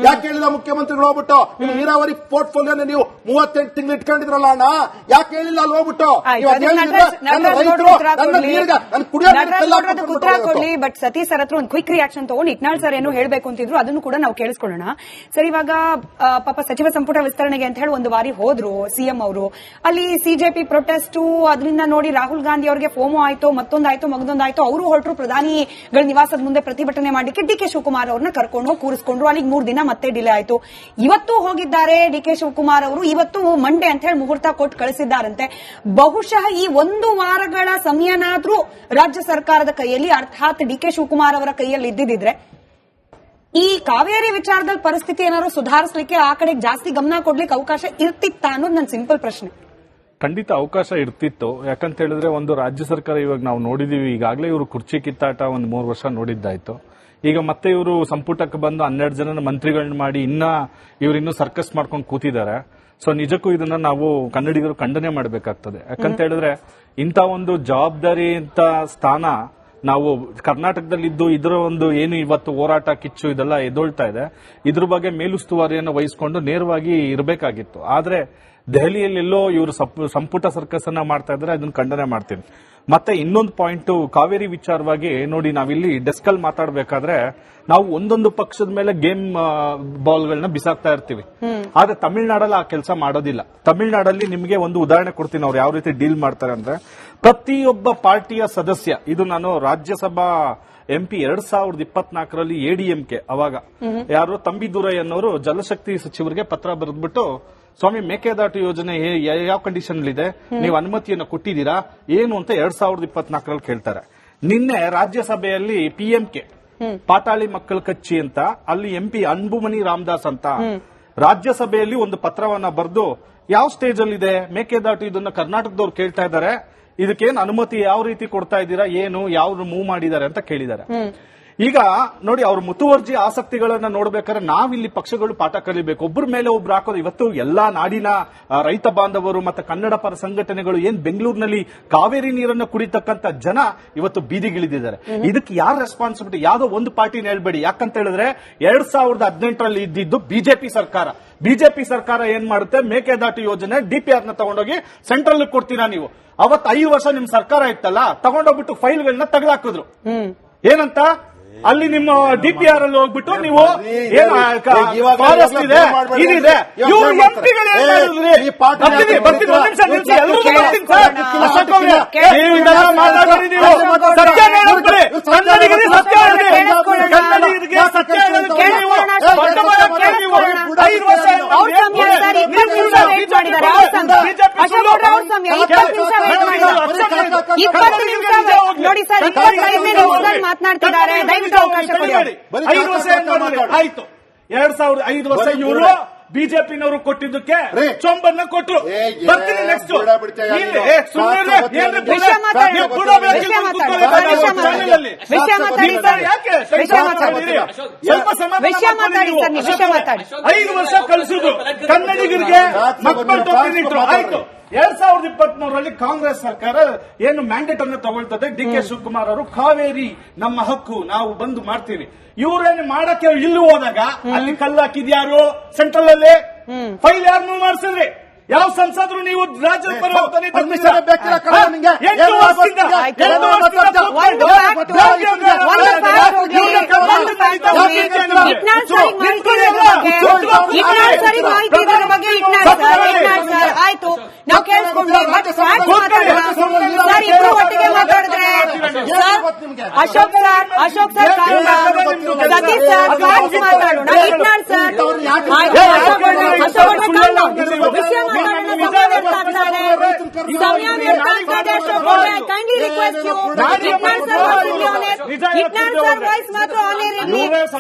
ಯಾಕೆ ಹೇಳಿಲ್ಲ ಮುಖ್ಯಮಂತ್ರಿಗಳು ಹೋಗ್ಬಿಟ್ಟು ನೀವು ನೀರಾವರಿ ಪೋರ್ಟ್ಫೋಲಿಯೋನ ನೀವು 38 ತಿಂಗಳು ಇಟ್ಕೊಂಡಿದ್ರಲ್ಲ ಅಣ್ಣ, ಯಾಕೆ ಹೇಳಿಲ್ಲ ಅಲ್ಲಿ ಹೋಗ್ಬಿಟ್ಟು ಉತ್ತರ ಕೊಡ್ಲಿ. ಬಟ್ ಸತೀಶ್ ಸರ್ ಹತ್ರ ಒಂದು ಕ್ವಿಕ್ ರಿಯಾಕ್ಷನ್ ತಗೊಂಡು ಇಟ್ನಾಳ್ ಸರ್ ಏನು ಹೇಳ್ಬೇಕು ಅಂತಿದ್ರು, ಅದನ್ನು ಕೂಡ ನಾವು ಕೇಳಿಸ್ಕೊಳ್ಳೋಣ. ಸರ್, ಇವಾಗ ಪಾಪ ಸಚಿವ ಸಂಪುಟ ವಿಸ್ತರಣೆಗೆ ಅಂತ ಹೇಳಿ ಒಂದು ಬಾರಿ ಹೋದ್ರು ಸಿಎಂ ಅವರು. ಅಲ್ಲಿ ಸಿಜೆಪಿ ಪ್ರೊಟೆಸ್ಟ್, ಅದರಿಂದ ನೋಡಿ ರಾಹುಲ್ ಗಾಂಧಿ ಅವರಿಗೆ ಫೋಮೋ ಆಯ್ತು, ಮತ್ತೊಂದಾಯ್ತು, ಮಗದೊಂದಾಯ್ತು. ಅವರು ಹೊರಟರು ಪ್ರಧಾನಿಗಳ ನಿವಾಸದ ಮುಂದೆ ಪ್ರತಿಭಟನೆ ಮಾಡಲಿಕ್ಕೆ. ಡಿ ಕೆ ಶಿವಕುಮಾರ್ ಅವ್ರನ್ನ ಕರ್ಕೊಂಡು ಹೋಗಿ ಕೂರಿಸ್ಕೊಂಡ್ರು. ಅಲ್ಲಿಗೆ 3 ದಿನ ಮತ್ತೆ ಡಿಲೇ ಆಯ್ತು. ಇವತ್ತು ಹೋಗಿದ್ದಾರೆ ಡಿ ಕೆ ಶಿವಕುಮಾರ್ ಅವರು. ಇವತ್ತು ಮಂಡೇ ಅಂತ ಹೇಳಿ ಮುಹೂರ್ತ ಕೊಟ್ಟು ಕಳಿಸಿದ್ದಾರಂತೆ. ಬಹುಶಃ ಈ 1 ವಾರಗಳ ಸಮಯನಾದ್ರೂ ರಾಜ್ಯ ಸರ್ಕಾರದ ಕೈಯಲ್ಲಿ, ಅರ್ಥಾತ್ ಡಿ ಕೆ ಶಿವಕುಮಾರ್ ಅವರ ಕೈಯಲ್ಲಿ ಇದ್ದಿದ್ರೆ ಈ ಕಾವೇರಿ ವಿಚಾರದಲ್ಲಿ ಪರಿಸ್ಥಿತಿ ಏನಾದ್ರು ಸುಧಾರಿಸಲಿಕ್ಕೆ, ಆ ಕಡೆಗೆ ಜಾಸ್ತಿ ಗಮನ ಕೊಡ್ಲಿಕ್ಕೆ ಅವಕಾಶ ಇರ್ತಿತ್ತ ಅನ್ನೋದು ನನ್ನ ಸಿಂಪಲ್ ಪ್ರಶ್ನೆ. ಖಂಡಿತ ಅವಕಾಶ ಇರ್ತಿತ್ತು. ಯಾಕಂತ ಹೇಳಿದ್ರೆ ಒಂದು ರಾಜ್ಯ ಸರ್ಕಾರ ಇವಾಗ ನಾವು ನೋಡಿದೀವಿ, ಈಗಾಗಲೇ ಇವರು ಕುರ್ಚಿ ಕಿತ್ತಾಟ 3 ವರ್ಷ ನೋಡಿದ್ದಾಯ್ತು. ಈಗ ಮತ್ತೆ ಇವರು ಸಂಪುಟಕ್ಕೆ ಬಂದು 12 ಜನ ಮಂತ್ರಿಗಳನ್ನ ಮಾಡಿ ಇವರಿನ್ನೂ ಸರ್ಕಸ್ ಮಾಡ್ಕೊಂಡು ಕೂತಿದ್ದಾರೆ. ಸೊ ನಿಜಕ್ಕೂ ಇದನ್ನ ನಾವು ಕನ್ನಡಿಗರು ಖಂಡನೆ ಮಾಡಬೇಕಾಗ್ತದೆ. ಯಾಕಂತ ಹೇಳಿದ್ರೆ ಇಂಥ ಒಂದು ಜವಾಬ್ದಾರಿ ಅಂತ ಸ್ಥಾನ ನಾವು ಕರ್ನಾಟಕದಲ್ಲಿದ್ದು ಇದರ ಒಂದು ಏನು ಇವತ್ತು ಹೋರಾಟ ಕಿಚ್ಚು ಇದೆಲ್ಲ ಎದ್ದೊಳ್ತಾ ಇದೆ, ಇದ್ರ ಬಗ್ಗೆ ಮೇಲುಸ್ತುವಾರಿಯನ್ನು ವಹಿಸಿಕೊಂಡು ನೇರವಾಗಿ ಇರಬೇಕಾಗಿತ್ತು. ಆದ್ರೆ ದೆಹಲಿಯಲ್ಲೆಲ್ಲೋ ಇವರು ಸಂಪುಟ ಸರ್ಕಸ್ ಅನ್ನ ಮಾಡ್ತಾ ಇದ್ದಾರೆ, ಅದನ್ನ ಖಂಡನೆ ಮಾಡ್ತೀನಿ. ಮತ್ತೆ ಇನ್ನೊಂದು ಪಾಯಿಂಟ್, ಕಾವೇರಿ ವಿಚಾರವಾಗಿ ನೋಡಿ, ನಾವಿಲ್ಲಿ ಡೆಸ್ಕಲ್ ಮಾತಾಡಬೇಕಾದ್ರೆ ನಾವು ಒಂದೊಂದು ಪಕ್ಷದ ಮೇಲೆ ಗೇಮ್ ಬಾಲ್ಗಳನ್ನ ಬಿಸಾಕ್ತಾ ಇರ್ತೀವಿ. ಆದ್ರೆ ತಮಿಳುನಾಡಲ್ಲಿ ಆ ಕೆಲಸ ಮಾಡೋದಿಲ್ಲ. ತಮಿಳುನಾಡಲ್ಲಿ ನಿಮಗೆ ಒಂದು ಉದಾಹರಣೆ ಕೊಡ್ತೀನಿ, ಅವ್ರು ಯಾವ ರೀತಿ ಡೀಲ್ ಮಾಡ್ತಾರೆ ಅಂದ್ರೆ, ಪ್ರತಿಯೊಬ್ಬ ಪಾರ್ಟಿಯ ಸದಸ್ಯ, ಇದು ನಾನು ರಾಜ್ಯಸಭಾ MP 2024ರಲ್ಲಿ ADMK ಅವಾಗ ಯಾರು ತಂಬಿದುರೈ ಅನ್ನೋರು ಜಲಶಕ್ತಿ ಸಚಿವರಿಗೆ ಪತ್ರ ಬರೆದ್ಬಿಟ್ಟು, ಸ್ವಾಮಿ ಮೇಕೆದಾಟು ಯೋಜನೆ ಯಾವ ಕಂಡೀಷನ್ ಇದೆ, ನೀವು ಅನುಮತಿಯನ್ನು ಕೊಟ್ಟಿದ್ದೀರಾ ಏನು ಅಂತ 2024ರಲ್ಲಿ ಕೇಳ್ತಾರೆ. ನಿನ್ನೆ ರಾಜ್ಯಸಭೆಯಲ್ಲಿ PMK ಪಾತಾಳಿ ಮಕ್ಕಳ ಕಚ್ಚಿ ಅಂತ ಅಲ್ಲಿ MP ಅನ್ಬುಮನಿ ರಾಮದಾಸ್ ಅಂತ ರಾಜ್ಯಸಭೆಯಲ್ಲಿ ಒಂದು ಪತ್ರವನ್ನ ಬರೆದು ಯಾವ ಸ್ಟೇಜ್ ಅಲ್ಲಿ ಇದೆ ಮೇಕೆದಾಟು, ಇದನ್ನ ಕರ್ನಾಟಕದವ್ರು ಕೇಳ್ತಾ ಇದ್ದಾರೆ, ಇದಕ್ಕೇನು ಅನುಮತಿ ಯಾವ ರೀತಿ ಕೊಡ್ತಾ ಇದ್ದೀರಾ, ಏನು ಯಾವ ಮೂವ್ ಮಾಡಿದ್ದಾರೆ ಅಂತ ಕೇಳಿದ್ದಾರೆ. ಈಗ ನೋಡಿ, ಅವ್ರ ಮುತುವರ್ಜಿ ಆಸಕ್ತಿಗಳನ್ನ ನೋಡ್ಬೇಕಾದ್ರೆ ನಾವಿಲ್ಲಿ ಪಕ್ಷಗಳು ಪಾಠ ಕಲಿಬೇಕು. ಒಬ್ಬರ ಮೇಲೆ ಒಬ್ರು ಹಾಕೋದು. ಇವತ್ತು ಎಲ್ಲಾ ನಾಡಿನ ರೈತ ಬಾಂಧವರು ಮತ್ತೆ ಕನ್ನಡ ಪರ ಸಂಘಟನೆಗಳು ಏನ್ ಬೆಂಗಳೂರಿನಲ್ಲಿ ಕಾವೇರಿ ನೀರನ್ನು ಕುಡಿತಕ್ಕಂತ ಜನ ಇವತ್ತು ಬೀದಿಗಿಳಿದಿದ್ದಾರೆ. ಇದಕ್ಕೆ ಯಾರು ರೆಸ್ಪಾನ್ಸಿಬಿಲಿಟಿ? ಯಾವ್ದೋ ಒಂದು ಪಾರ್ಟಿನ ಹೇಳ್ಬೇಡಿ. ಯಾಕಂತ ಹೇಳಿದ್ರೆ 2018ರಲ್ಲಿ ಇದ್ದಿದ್ದು ಬಿಜೆಪಿ ಸರ್ಕಾರ. ಬಿಜೆಪಿ ಸರ್ಕಾರ ಏನ್ ಮಾಡುತ್ತೆ, ಮೇಕೆದಾಟು ಯೋಜನೆ DPR ನ ತಗೊಂಡೋಗಿ ಸೆಂಟ್ರಲ್ ಕೊಡ್ತೀರಾ ನೀವು. ಅವತ್ತು 5 ವರ್ಷ ನಿಮ್ ಸರ್ಕಾರ ಇತ್ತಲ್ಲ, ತಗೊಂಡೋಗ್ಬಿಟ್ಟು ಫೈಲ್ಗಳನ್ನ ತೆಗೆದಾಕಿದ್ರು. ಏನಂತ ಅಲ್ಲಿ ನಿಮ್ಮ DPR ಅಲ್ಲಿ ಹೋಗ್ಬಿಟ್ಟು ನೀವು ಫಾರೆಸ್ಟ್ ಇದೆ, ಇದಿದೆ, ಇವರು ಎಂಪಿಗಳು ಏನ್ ಮಾಡಿದ್ರಿ? ಮಾತನಾಡ್ತಿದ್ದಾರೆ. ಆಯ್ತು, 2005 ವರ್ಷ ಇವರು ಬಿಜೆಪಿನವರು ಕೊಟ್ಟಿದ್ದಕ್ಕೆ ಚೊಂಬನ್ನ ಕೊಟ್ಟರು. ಬರ್ತೀನಿ ನೆಕ್ಸ್ಟ್. ಸ್ವಲ್ಪ 5 ವರ್ಷ ಕಳಿಸಿದ್ರು ಕನ್ನಡಿಗರಿಗೆ, ಮಕ್ಕಳು ತೊಟ್ಟಿನಿಟ್ರು. ಆಯ್ತು, 2023ರಲ್ಲಿ ಕಾಂಗ್ರೆಸ್ ಸರ್ಕಾರ ಏನು ಮ್ಯಾಂಡೇಟ್ ಅನ್ನು ತಗೊಳ್ತದೆ, DK ಶಿವಕುಮಾರ್ ಅವರು ಕಾವೇರಿ ನಮ್ಮ ಹಕ್ಕು, ನಾವು ಬಂದು ಮಾಡ್ತೀವಿ. ಇವರೇನು ಮಾಡಕ್ಕೆ ಇಲ್ಲಿ ಹೋದಾಗ ಅಲ್ಲಿ ಕಲ್ಲಾಕಿದ್ಯಾರು? ಸೆಂಟ್ರಲ್ ಅಲ್ಲಿ ಫೈಲ್ ಯಾರು ಮೂವ್ ಮಾಡಿಸಿದ್ರಿ? ಯಾವ ಸಂಸದರು ನೀವು ರಾಜ್ಯದ ಪರ ಆಯ್ತು, ನಾವು ಕೇಳಿಸ್ಕೊಂಡು ಒಟ್ಟಿಗೆ ಮಾತಾಡಿದ್ರೆ ಅಶೋಕ್ ಸರ್, ಸತೀಶ್ ಸರ್ ಮಾತಾಡೋಣ. ಇಟ್ನಾಳ್ ಸರ್, ಸಮಯ ವ್ಯರ್ಥ ಆಗ್ತದೆ. ಅಶೋಕ್ ಅವರೇ, kindly request you. Itnal sir voice ಮಾತ್ರ ಆನ್ ಏರ್ ಇರಲಿ.